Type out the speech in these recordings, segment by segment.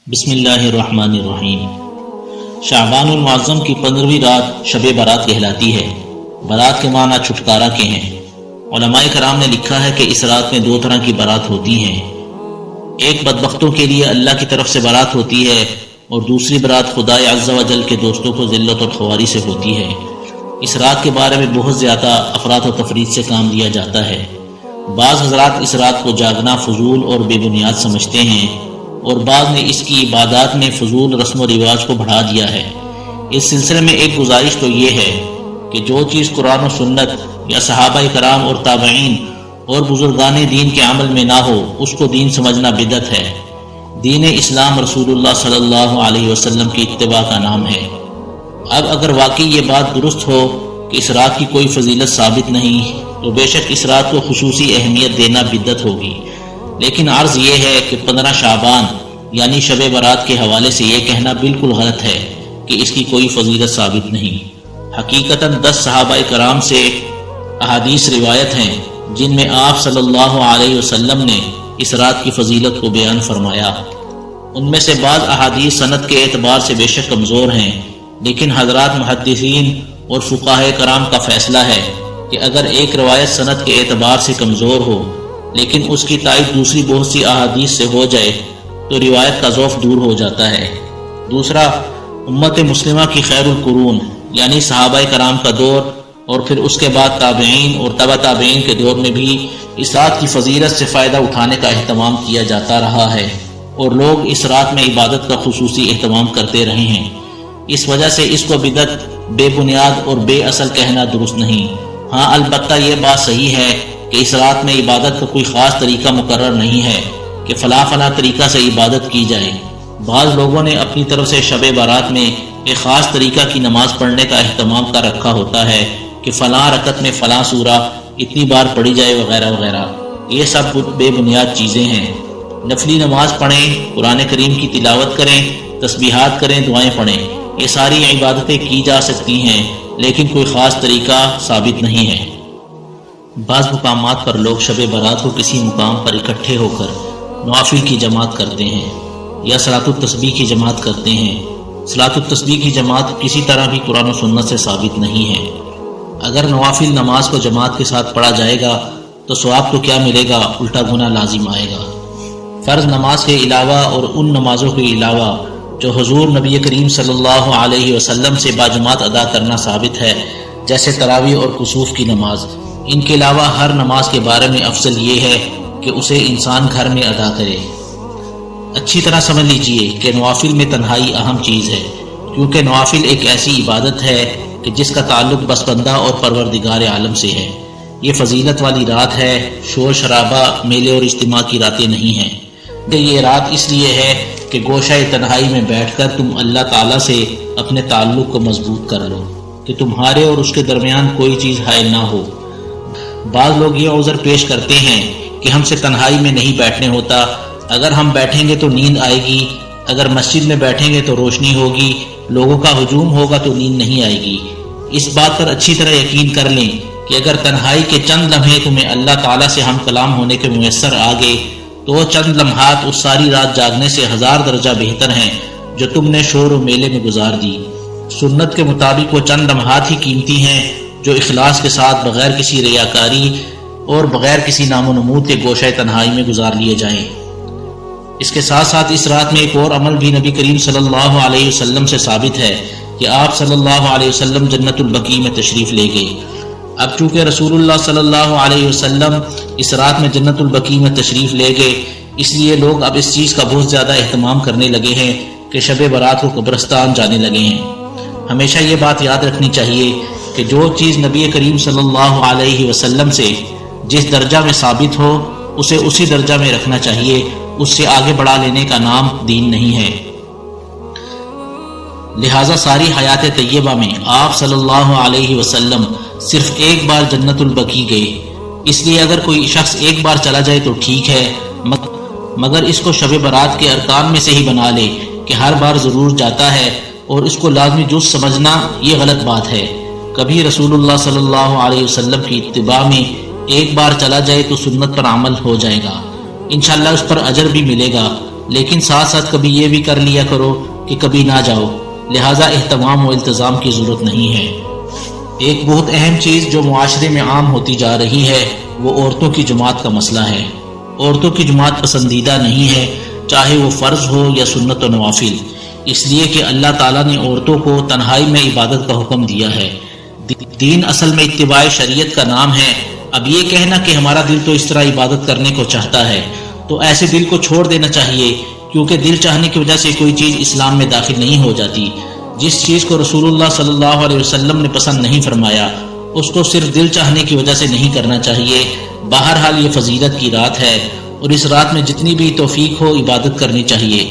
بسم اللہ الرحمن الرحیم۔ شعبان المعظم کی 15ویں رات شب برات کہلاتی ہے۔ برات کے معنی چھٹکارا کے ہیں۔ علماء کرام نے لکھا ہے کہ اس رات میں دو طرح کی برات ہوتی ہیں، ایک بدبختوں کے لیے اللہ کی طرف سے برات ہوتی ہے اور دوسری برات خدا عز و جل کے دوستوں کو ذلت اور خواری سے ہوتی ہے۔ اس رات کے بارے میں بہت زیادہ افراد و تفرید سے کام لیا جاتا ہے۔ بعض حضرات اس رات کو جاگنا فضول اور بے بنیاد سمجھتے ہیں اور بعض نے اس کی عبادات میں فضول رسم و رواج کو بڑھا دیا ہے۔ اس سلسلے میں ایک گزارش تو یہ ہے کہ جو چیز قرآن و سنت یا صحابہ کرام اور تابعین اور بزرگان دین کے عمل میں نہ ہو اس کو دین سمجھنا بدعت ہے۔ دین اسلام رسول اللہ صلی اللہ علیہ وسلم کی اتباع کا نام ہے۔ اب اگر واقعی یہ بات درست ہو کہ اس رات کی کوئی فضیلت ثابت نہیں تو بے شک اس رات کو خصوصی اہمیت دینا بدعت ہوگی، لیکن عرض یہ ہے کہ 15 شعبان یعنی شب برات کے حوالے سے یہ کہنا بالکل غلط ہے کہ اس کی کوئی فضیلت ثابت نہیں۔ حقیقتاً 10 صحابہ کرام سے احادیث روایت ہیں جن میں آپ صلی اللہ علیہ وسلم نے اس رات کی فضیلت کو بیان فرمایا۔ ان میں سے بعض احادیث سند کے اعتبار سے بے شک کمزور ہیں، لیکن حضرات محدثین اور فقہاء کرام کا فیصلہ ہے کہ اگر ایک روایت سند کے اعتبار سے کمزور ہو لیکن اس کی تائید دوسری بہت سی احادیث سے ہو جائے تو روایت کا ضعف دور ہو جاتا ہے۔ دوسرا، امت مسلمہ کی خیر القرون یعنی صحابہ کرام کا دور اور پھر اس کے بعد تابعین اور تبع تابعین کے دور میں بھی اس رات کی فضیلت سے فائدہ اٹھانے کا اہتمام کیا جاتا رہا ہے اور لوگ اس رات میں عبادت کا خصوصی اہتمام کرتے رہے ہیں۔ اس وجہ سے اس کو بدعت، بے بنیاد اور بے اصل کہنا درست نہیں۔ ہاں البتہ یہ بات صحیح ہے کہ اس رات میں عبادت کا کوئی خاص طریقہ مقرر نہیں ہے کہ فلاں طریقہ سے عبادت کی جائے۔ بعض لوگوں نے اپنی طرف سے شب برات میں ایک خاص طریقہ کی نماز پڑھنے کا اہتمام کر رکھا ہوتا ہے کہ فلاں رکعت میں فلاں سورہ اتنی بار پڑھی جائے وغیرہ وغیرہ۔ یہ سب بے بنیاد چیزیں ہیں۔ نفلی نماز پڑھیں، قرآن کریم کی تلاوت کریں، تسبیحات کریں، دعائیں پڑھیں، یہ ساری عبادتیں کی جا سکتی ہیں لیکن کوئی خاص طریقہ ثابت نہیں ہے۔ بعض مقامات پر لوگ شب برات کو کسی مقام پر اکٹھے ہو کر نوافل کی جماعت کرتے ہیں یا صلاۃ التسبیح کی جماعت کرتے ہیں۔ صلاۃ التسبیح کی جماعت کسی طرح بھی قرآن و سنت سے ثابت نہیں ہے۔ اگر نوافل نماز کو جماعت کے ساتھ پڑھا جائے گا تو ثواب تو کیا ملے گا، الٹا گناہ لازم آئے گا۔ فرض نماز کے علاوہ اور ان نمازوں کے علاوہ جو حضور نبی کریم صلی اللہ علیہ وسلم سے باجماعت ادا کرنا ثابت ہے، جیسے تراویح اور کسوف کی نماز، ان کے علاوہ ہر نماز کے بارے میں افضل یہ ہے کہ اسے انسان گھر میں ادا کرے۔ اچھی طرح سمجھ لیجئے کہ نوافل میں تنہائی اہم چیز ہے، کیونکہ نوافل ایک ایسی عبادت ہے کہ جس کا تعلق بس بندہ اور پروردگار عالم سے ہے۔ یہ فضیلت والی رات ہے، شور شرابہ، میلے اور اجتماع کی راتیں نہیں ہیں۔ یہ رات اس لیے ہے کہ گوشہ تنہائی میں بیٹھ کر تم اللہ تعالیٰ سے اپنے تعلق کو مضبوط کر لو کہ تمہارے اور اس کے درمیان کوئی چیز حائل نہ ہو۔ بعض لوگ یہ عذر پیش کرتے ہیں کہ ہم سے تنہائی میں نہیں بیٹھنے ہوتا، اگر ہم بیٹھیں گے تو نیند آئے گی، اگر مسجد میں بیٹھیں گے تو روشنی ہوگی، لوگوں کا ہجوم ہوگا تو نیند نہیں آئے گی۔ اس بات پر اچھی طرح یقین کر لیں کہ اگر تنہائی کے چند لمحے تمہیں اللہ تعالیٰ سے ہم کلام ہونے کے میسر آ گئے تو وہ چند لمحات اس ساری رات جاگنے سے 1000 درجہ بہتر ہیں جو تم نے شور و میلے میں گزار دی۔ سنت کے مطابق وہ چند لمحات ہی قیمتی ہیں جو اخلاص کے ساتھ بغیر کسی ریاکاری اور بغیر کسی نام و نمود کے گوشہ تنہائی میں گزار لیے جائیں۔ اس کے ساتھ ساتھ اس رات میں ایک اور عمل بھی نبی کریم صلی اللہ علیہ وسلم سے ثابت ہے کہ آپ صلی اللہ علیہ وسلم جنت البقیع میں تشریف لے گئے۔ اب چونکہ رسول اللہ صلی اللہ علیہ وسلم اس رات میں جنت البقیع میں تشریف لے گئے، اس لیے لوگ اب اس چیز کا بہت زیادہ اہتمام کرنے لگے ہیں کہ شب برات کو قبرستان جانے لگے ہیں۔ ہمیشہ یہ بات یاد رکھنی چاہیے کہ جو چیز نبی کریم صلی اللہ علیہ وسلم سے جس درجہ میں ثابت ہو اسے اسی درجہ میں رکھنا چاہیے، اس سے آگے بڑھا لینے کا نام دین نہیں ہے۔ لہٰذا ساری حیات طیبہ میں آپ صلی اللہ علیہ وسلم صرف ایک بار جنت البقیع گئے، اس لیے اگر کوئی شخص ایک بار چلا جائے تو ٹھیک ہے، مگر اس کو شب برات کے ارکان میں سے ہی بنا لے کہ ہر بار ضرور جاتا ہے اور اس کو لازمی جز سمجھنا یہ غلط بات ہے۔ کبھی رسول اللہ صلی اللہ علیہ وسلم کی اتباع میں ایک بار چلا جائے تو سنت پر عمل ہو جائے گا، انشاءاللہ اس پر اجر بھی ملے گا، لیکن ساتھ ساتھ کبھی یہ بھی کر لیا کرو کہ کبھی نہ جاؤ، لہٰذا اہتمام و التزام کی ضرورت نہیں ہے۔ ایک بہت اہم چیز جو معاشرے میں عام ہوتی جا رہی ہے وہ عورتوں کی جماعت کا مسئلہ ہے۔ عورتوں کی جماعت پسندیدہ نہیں ہے، چاہے وہ فرض ہو یا سنت و نوافل، اس لیے کہ اللہ تعالیٰ نے عورتوں کو تنہائی میں عبادت کا حکم دیا ہے۔ دین اصل میں اتباع شریعت کا نام ہے۔ اب یہ کہنا کہ ہمارا دل تو اس طرح عبادت کرنے کو چاہتا ہے تو ایسے دل کو چھوڑ دینا چاہیے، کیونکہ دل چاہنے کی وجہ سے کوئی چیز اسلام میں داخل نہیں ہو جاتی۔ جس چیز کو رسول اللہ صلی اللہ علیہ وسلم نے پسند نہیں فرمایا اس کو صرف دل چاہنے کی وجہ سے نہیں کرنا چاہیے۔ بہرحال یہ فضیلت کی رات ہے اور اس رات میں جتنی بھی توفیق ہو عبادت کرنی چاہیے۔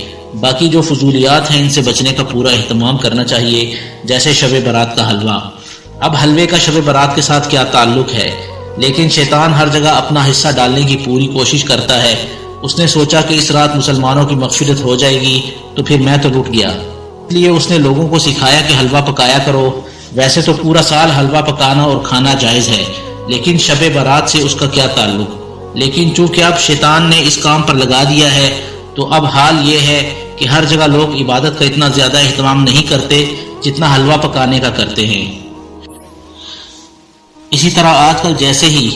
باقی جو فضولیات ہیں ان سے بچنے کا پورا اہتمام کرنا چاہیے، جیسے شب برات کا حلوہ۔ اب حلوے کا شب برات کے ساتھ کیا تعلق ہے؟ لیکن شیطان ہر جگہ اپنا حصہ ڈالنے کی پوری کوشش کرتا ہے۔ اس نے سوچا کہ اس رات مسلمانوں کی مغفرت ہو جائے گی تو پھر میں تو لٹ گیا، اس لیے اس نے لوگوں کو سکھایا کہ حلوہ پکایا کرو۔ ویسے تو پورا سال حلوہ پکانا اور کھانا جائز ہے، لیکن شب برات سے اس کا کیا تعلق؟ لیکن چونکہ اب شیطان نے اس کام پر لگا دیا ہے تو اب حال یہ ہے کہ ہر جگہ لوگ عبادت کا اتنا زیادہ اہتمام نہیں کرتے جتنا حلوہ پکانے کا کرتے ہیں۔ اسی طرح آج کل جیسے ہی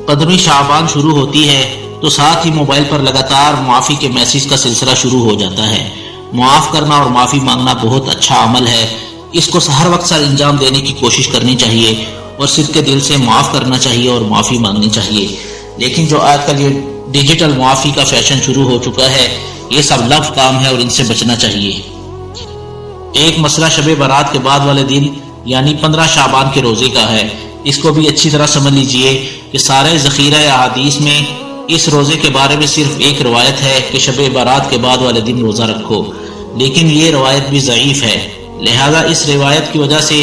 15 شعبان شروع ہوتی ہے تو ساتھ ہی موبائل پر لگاتار معافی کے میسیج کا سلسلہ شروع ہو جاتا ہے۔ معاف کرنا اور معافی مانگنا بہت اچھا عمل ہے، اس کو ہر وقت سر انجام دینے کی کوشش کرنی چاہیے اور صدق کے دل سے معاف کرنا چاہیے اور معافی مانگنی چاہیے۔ لیکن جو آج کل یہ ڈیجیٹل معافی کا فیشن شروع ہو چکا ہے، یہ سب لفظ کام ہے اور ان سے بچنا چاہیے۔ ایک مسئلہ شب برات کے بعد والے دن یعنی 15 شعبان کے روزے کا ہے۔ اس کو بھی اچھی طرح سمجھ لیجئے کہ سارے ذخیرہ احادیث میں اس روزے کے بارے میں صرف ایک روایت ہے کہ شب برات کے بعد والے دن روزہ رکھو، لیکن یہ روایت بھی ضعیف ہے، لہذا اس روایت کی وجہ سے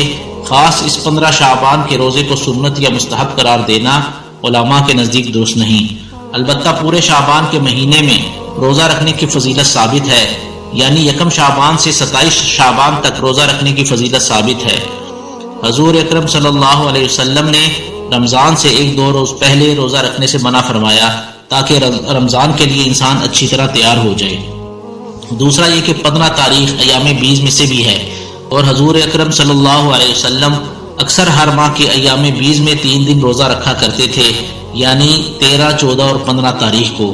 خاص اس 15 شعبان کے روزے کو سنت یا مستحب قرار دینا علماء کے نزدیک درست نہیں۔ البتہ پورے شعبان کے مہینے میں روزہ رکھنے کی فضیلت ثابت ہے، یعنی 1 شعبان سے 27 شعبان تک روزہ رکھنے کی فضیلت ثابت ہے۔ حضور اکرم صلی اللہ علیہ وسلم نے رمضان سے 1-2 روز پہلے روزہ رکھنے سے منع فرمایا تاکہ رمضان کے لیے انسان اچھی طرح تیار ہو جائے۔ دوسرا یہ کہ 15 تاریخ ایام بیز میں سے بھی ہے اور حضور اکرم صلی اللہ علیہ وسلم اکثر ہر ماہ کے ایام بیز میں 3 دن روزہ رکھا کرتے تھے، یعنی 13، 14 اور 15 تاریخ کو۔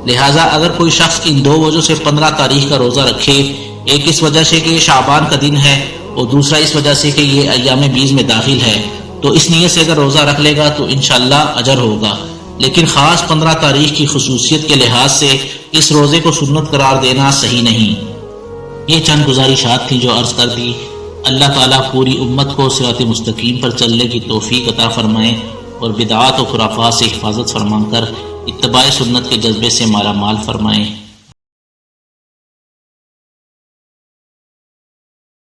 لہٰذا اگر کوئی شخص ان 2 وجہ سے 15 تاریخ کا روزہ رکھے، ایک اس وجہ سے کہ یہ شعبان کا دن ہے اور دوسرا اس وجہ سے کہ یہ ایام بیز میں داخل ہے، تو اس نیت سے اگر روزہ رکھ لے گا تو انشاءاللہ اجر ہوگا۔ لیکن خاص 15 تاریخ کی خصوصیت کے لحاظ سے اس روزے کو سنت قرار دینا صحیح نہیں۔ یہ چند گزارشات تھیں جو عرض کر دی۔ اللہ تعالیٰ پوری امت کو صراط مستقیم پر چلنے کی توفیق عطا فرمائے اور بدعات و خرافات سے حفاظت فرما کر اتباع سنت کے جذبے سے مالا مال فرمائے۔